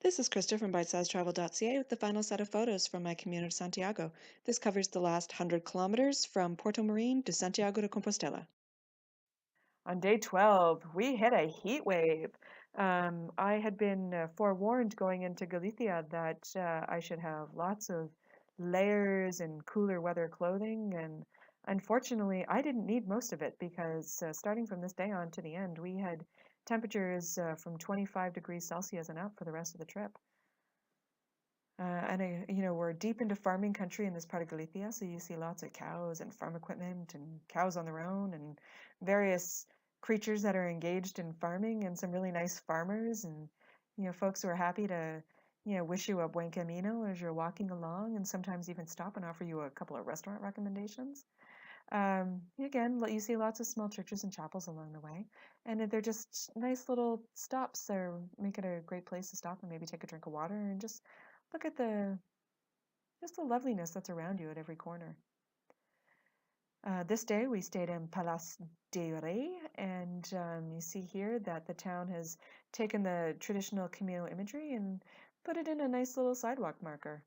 This is Krista from BitesizeTravel.ca with the final set of photos from my Camino de Santiago. This covers the last 100 kilometers from Porto Marine to Santiago de Compostela. On day 12, we hit a heat wave. I had been forewarned going into Galicia that I should have lots of layers and cooler weather clothing, and unfortunately, I didn't need most of it because starting from this day on to the end, we had temperatures from 25 degrees Celsius and up for the rest of the trip. We're deep into farming country in this part of Galicia, so you see lots of cows and farm equipment and cows on their own and various creatures that are engaged in farming and some really nice farmers and, folks who are happy to, wish you a buen camino as you're walking along and sometimes even stop and offer you a couple of restaurant recommendations. Again, you see lots of small churches and chapels along the way, and they're just nice little stops. They make it a great place to stop and maybe take a drink of water and just look at the loveliness that's around you at every corner. This day we stayed in Palas de Rey, and you see here that the town has taken the traditional Camino imagery and put it in a nice little sidewalk marker.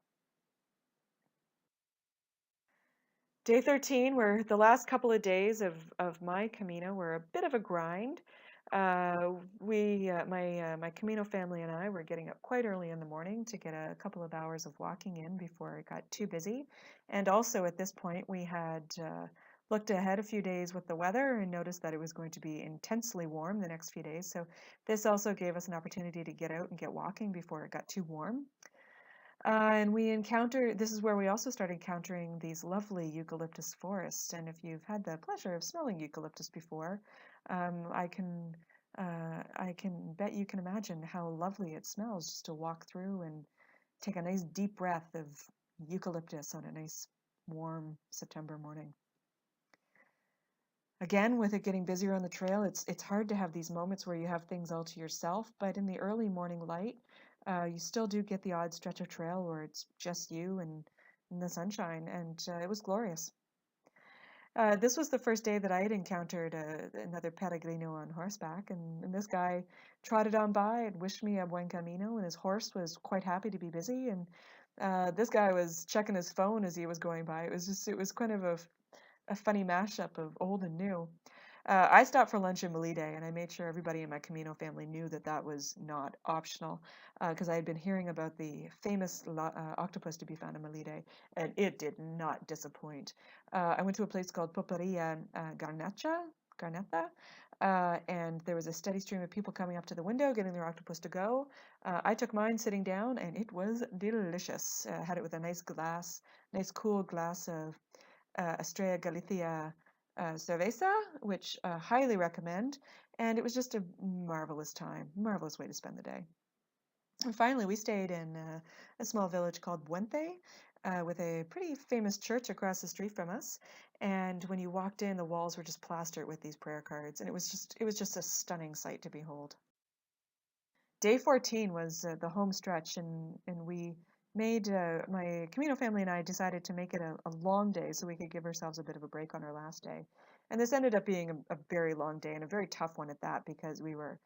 Day 13, where the last couple of days of my Camino were a bit of a grind. My Camino family and I were getting up quite early in the morning to get a couple of hours of walking in before it got too busy. And also at this point, we had looked ahead a few days with the weather and noticed that it was going to be intensely warm the next few days. So this also gave us an opportunity to get out and get walking before it got too warm. And this is where we also started encountering these lovely eucalyptus forests. And if you've had the pleasure of smelling eucalyptus before, I can bet you can imagine how lovely it smells just to walk through and take a nice deep breath of eucalyptus on a nice warm September morning. Again, with it getting busier on the trail, it's hard to have these moments where you have things all to yourself, but in the early morning light, you still do get the odd stretch of trail where it's just you and the sunshine, and it was glorious. This was the first day that I had encountered another peregrino on horseback, and this guy trotted on by and wished me a buen camino, and his horse was quite happy to be busy, and this guy was checking his phone as he was going by. It was kind of a funny mashup of old and new. I stopped for lunch in Melide, and I made sure everybody in my Camino family knew that that was not optional, because I had been hearing about the famous octopus to be found in Melide, and it did not disappoint. I went to a place called Poperia Garneta, and there was a steady stream of people coming up to the window, getting their octopus to go. I took mine sitting down, and it was delicious. Had it with a nice cool glass of Estrella Galicia cerveza, which highly recommend. And it was just a marvelous time, marvelous way to spend the day. And finally, we stayed in a small village called Buente with a pretty famous church across the street from us. And when you walked in, the walls were just plastered with these prayer cards, and it was just a stunning sight to behold. Day 14 was the home stretch, and we made my Camino family and I decided to make it a long day so we could give ourselves a bit of a break on our last day. And this ended up being a very long day and a very tough one at that because we were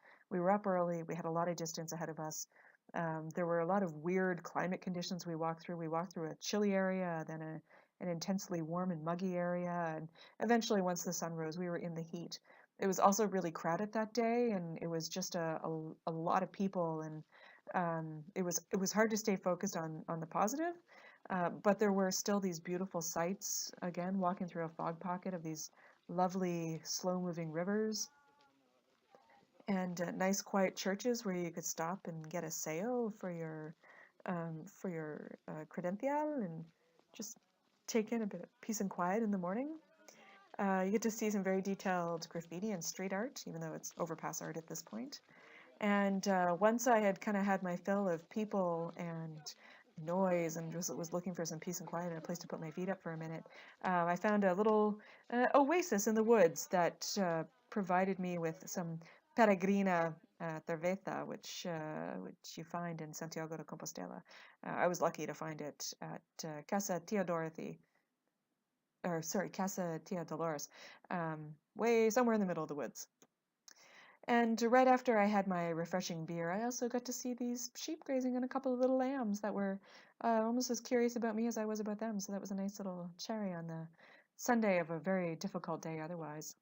up early, we had a lot of distance ahead of us. There were a lot of weird climate conditions we walked through. We walked through a chilly area, then an intensely warm and muggy area, and eventually, once the sun rose, we were in the heat. It was also really crowded that day, and it was just a lot of people, and it was hard to stay focused on the positive, but there were still these beautiful sights. Again, walking through a fog pocket of these lovely slow-moving rivers and nice quiet churches where you could stop and get a seo for your credencial and just take in a bit of peace and quiet in the morning. You get to see some very detailed graffiti and street art, even though it's overpass art at this point. And once I had kind of had my fill of people and noise and just was looking for some peace and quiet and a place to put my feet up for a minute, I found a little oasis in the woods that provided me with some peregrina cerveza, which you find in Santiago de Compostela. I was lucky to find it at Casa Tia Dorothy, or sorry, Casa Tia Dolores, way somewhere in the middle of the woods. And right after I had my refreshing beer, I also got to see these sheep grazing and a couple of little lambs that were almost as curious about me as I was about them. So that was a nice little cherry on the Sunday of a very difficult day otherwise.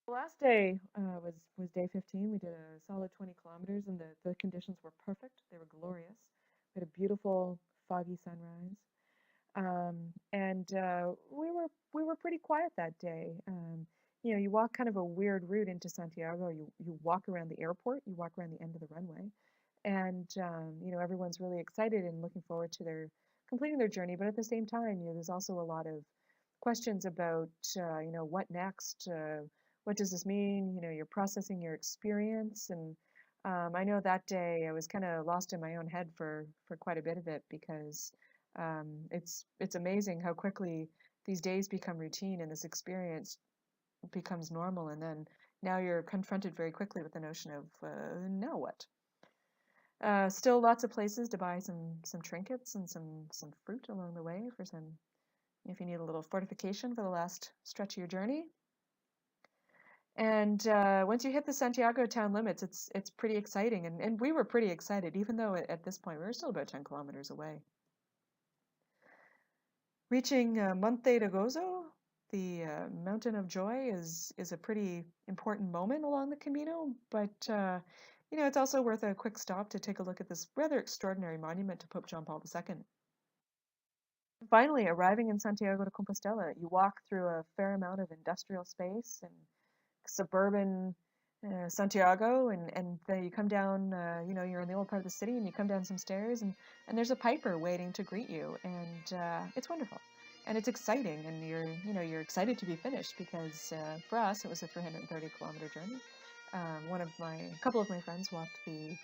The last day was day 15. We did a solid 20 kilometers, and the conditions were perfect. They were glorious. We had a beautiful foggy sunrise. And we were pretty quiet that day. You walk kind of a weird route into Santiago. You walk around the airport, you walk around the end of the runway, and everyone's really excited and looking forward to their completing their journey. But at the same time, there's also a lot of questions about what next. What does this mean? You're processing your experience, and I know that day I was kind of lost in my own head for quite a bit of it because it's amazing how quickly these days become routine and this experience becomes normal, and then now you're confronted very quickly with the notion of now what? Still lots of places to buy some trinkets and some fruit along the way for some if you need a little fortification for the last stretch of your journey. And once you hit the Santiago town limits, it's pretty exciting, and we were pretty excited, even though at this point we were still about 10 kilometers away. Reaching Monte de Gozo, the Mountain of Joy, is a pretty important moment along the Camino, but it's also worth a quick stop to take a look at this rather extraordinary monument to Pope John Paul II. Finally, arriving in Santiago de Compostela, you walk through a fair amount of industrial space and suburban Santiago, and then you come down, you're in the old part of the city, and you come down some stairs, and there's a piper waiting to greet you, and it's wonderful, and it's exciting, and you're excited to be finished because for us it was a 330-kilometer journey. A couple of my friends walked the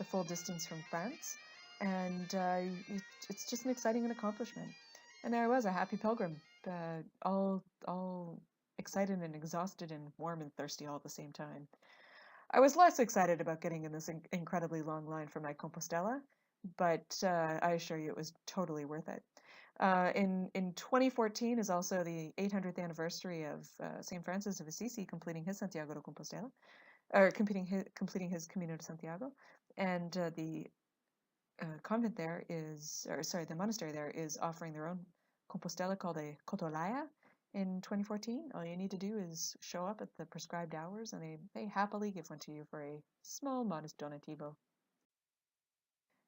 full distance from France, and it's just an exciting accomplishment. And there I was, a happy pilgrim, all excited and exhausted and warm and thirsty all at the same time. I was less excited about getting in this incredibly long line for my Compostela, but I assure you it was totally worth it. In 2014 is also the 800th anniversary of St. Francis of Assisi completing his Santiago de Compostela, or completing his Camino de Santiago, and the convent there is, or sorry, the monastery there is offering their own Compostela called a Cotolaya in 2014. All you need to do is show up at the prescribed hours, and they happily give one to you for a small, modest donativo.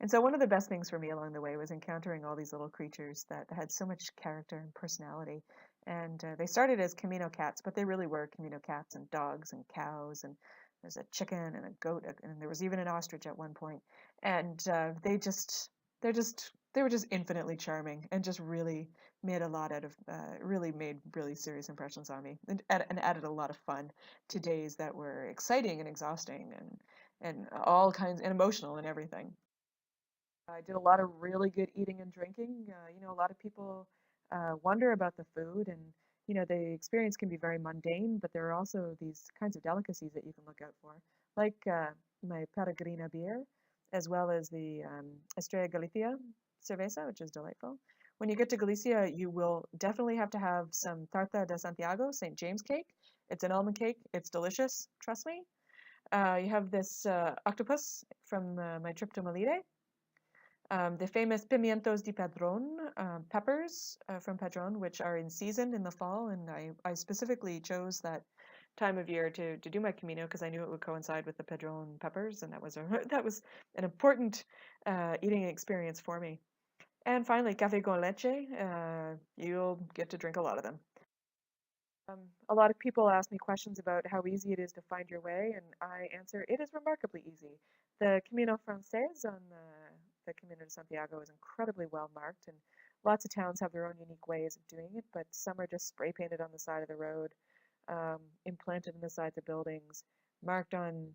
And so one of the best things for me along the way was encountering all these little creatures that had so much character and personality. And they started as Camino cats, but they really were Camino cats and dogs and cows, and there's a chicken and a goat, and there was even an ostrich at one point. And they were just infinitely charming and just really made a lot out of, really made really serious impressions on me, and added a lot of fun to days that were exciting and exhausting and all kinds and emotional and everything. I did a lot of really good eating and drinking. A lot of people wonder about the food, and the experience can be very mundane, but there are also these kinds of delicacies that you can look out for, like my Peregrina beer, as well as the Estrella Galicia cerveza, which is delightful. When you get to Galicia, you will definitely have to have some tarta de Santiago, St. James cake. It's an almond cake. It's delicious. Trust me. You have this octopus from my trip to Melide, the famous pimientos de Padron, peppers from Padron, which are in season in the fall, and I specifically chose that time of year to do my Camino because I knew it would coincide with the Padron peppers, and that was that was an important eating experience for me. And finally, café con leche. You'll get to drink a lot of them. A lot of people ask me questions about how easy it is to find your way, and I answer it is remarkably easy. The Camino Frances on the Camino de Santiago is incredibly well marked, and lots of towns have their own unique ways of doing it, but some are just spray painted on the side of the road, implanted in the sides of buildings, marked on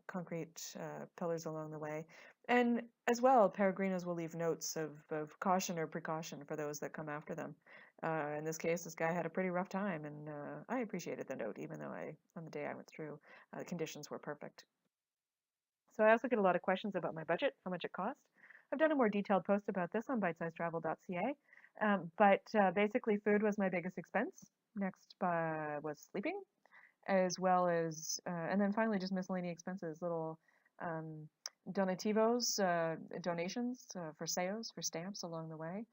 concrete pillars along the way. And as well, peregrinos will leave notes of caution or precaution for those that come after them. In this case, this guy had a pretty rough time, and I appreciated the note, even though on the day I went through, the conditions were perfect. So I also get a lot of questions about my budget, how much it cost. I've done a more detailed post about this on bitesizetravel.ca, but basically food was my biggest expense. Next was sleeping, as well as, and then finally just miscellaneous expenses, little um, donativos, donations for SEOs, for stamps along the way.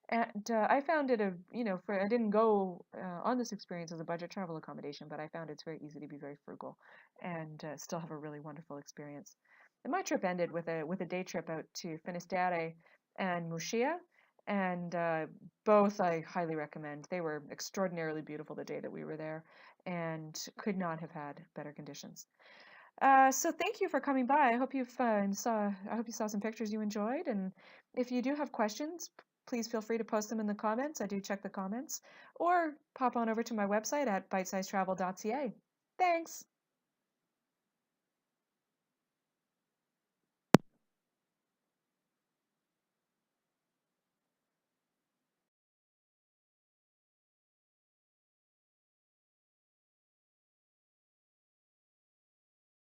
And I found it I didn't go on this experience as a budget travel accommodation, but I found it's very easy to be very frugal and still have a really wonderful experience. And my trip ended with a day trip out to Finisterre and Muscia, and both I highly recommend. They were extraordinarily beautiful the day that we were there, and could not have had better conditions. So thank you for coming by. I hope you saw some pictures you enjoyed, and if you do have questions, please feel free to post them in the comments. I do check the comments, or pop on over to my website at bitesizetravel.ca. Thanks.